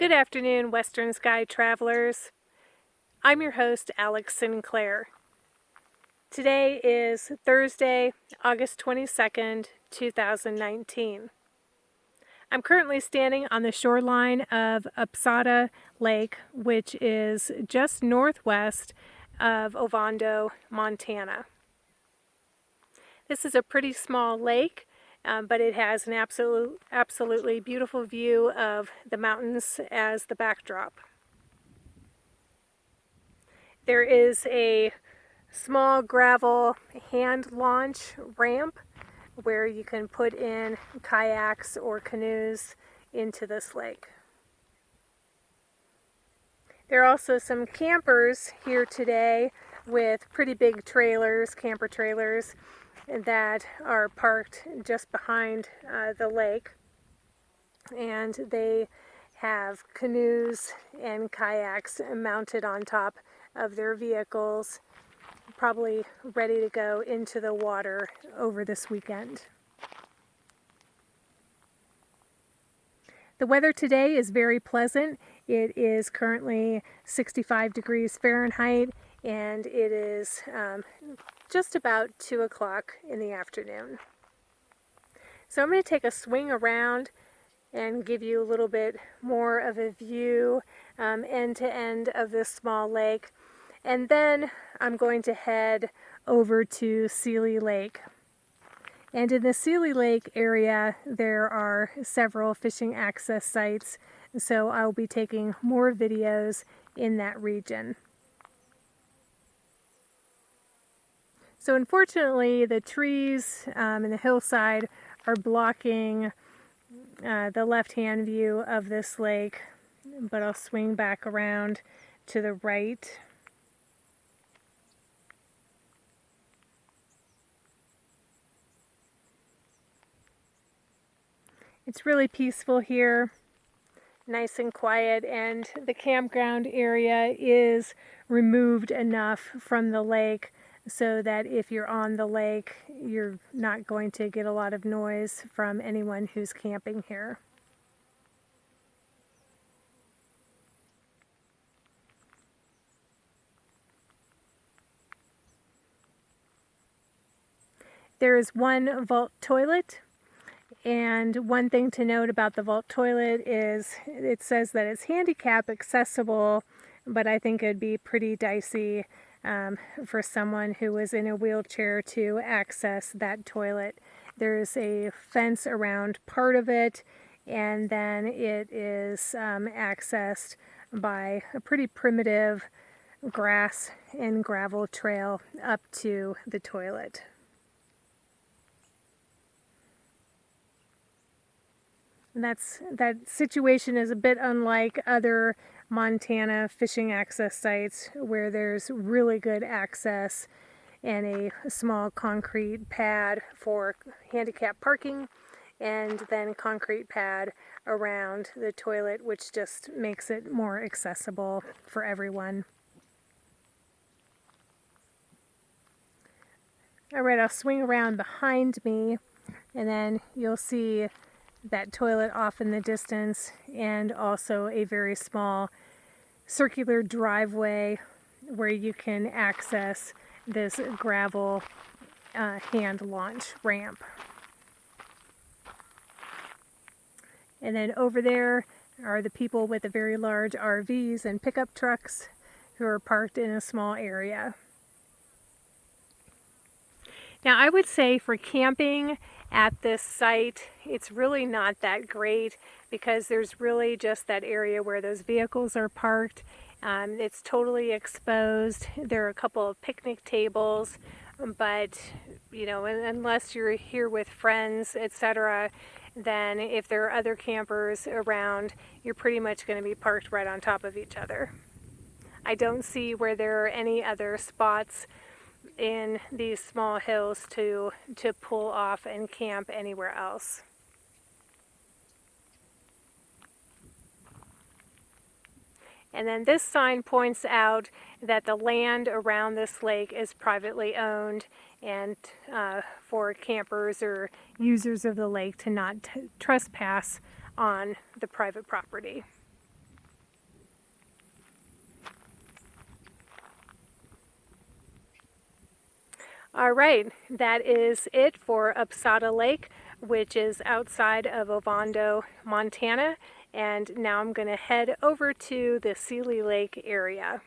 Good afternoon, Western Sky travelers. I'm your host, Alex Sinclair. Today is Thursday, August 22nd, 2019. I'm currently standing on the shoreline of Upsata Lake, which is just northwest of Ovando, Montana. This is a pretty small lake, but it has an absolutely beautiful view of the mountains as the backdrop. There is a small gravel hand launch ramp where you can put in kayaks or canoes into this lake. There are also some campers here today with pretty big trailers, camper trailers, that are parked just behind the lake, and they have canoes and kayaks mounted on top of their vehicles, probably ready to go into the water over this weekend. The weather today is very pleasant. It is currently 65 degrees Fahrenheit, and it is just about 2 o'clock in the afternoon. So I'm going to take a swing around and give you a little bit more of a view end to end of this small lake. And then I'm going to head over to Seeley Lake. And in the Seeley Lake area, there are several fishing access sites, so I'll be taking more videos in that region. So unfortunately, the trees and the hillside are blocking the left-hand view of this lake, but I'll swing back around to the right. It's really peaceful here, nice and quiet, and the campground area is removed enough from the lake so that if you're on the lake, you're not going to get a lot of noise from anyone who's camping here. There is one vault toilet, and one thing to note about the vault toilet is it says that it's handicap accessible, but I think it'd be pretty dicey for someone who was in a wheelchair to access that toilet. There's a fence around part of it, and then it is accessed by a pretty primitive grass and gravel trail up to the toilet. That situation is a bit unlike other Montana fishing access sites where there's really good access and a small concrete pad for handicap parking, and then a concrete pad around the toilet, which just makes it more accessible for everyone. Alright, I'll swing around behind me, and then you'll see that toilet off in the distance, and also a very small circular driveway where you can access this gravel hand launch ramp. And then over there are the people with the very large RVs and pickup trucks who are parked in a small area. Now, I would say for camping at this site, it's really not that great because there's really just that area where those vehicles are parked. It's totally exposed. There are a couple of picnic tables, but you know, unless you're here with friends, etc., then if there are other campers around, you're pretty much going to be parked right on top of each other. I don't see where there are any other spots in these small hills to pull off and camp anywhere else. And then this sign points out that the land around this lake is privately owned, and for campers or users of the lake to not trespass on the private property. All right, that is it for Upsata Lake, which is outside of Ovando, Montana. And now I'm going to head over to the Seeley Lake area.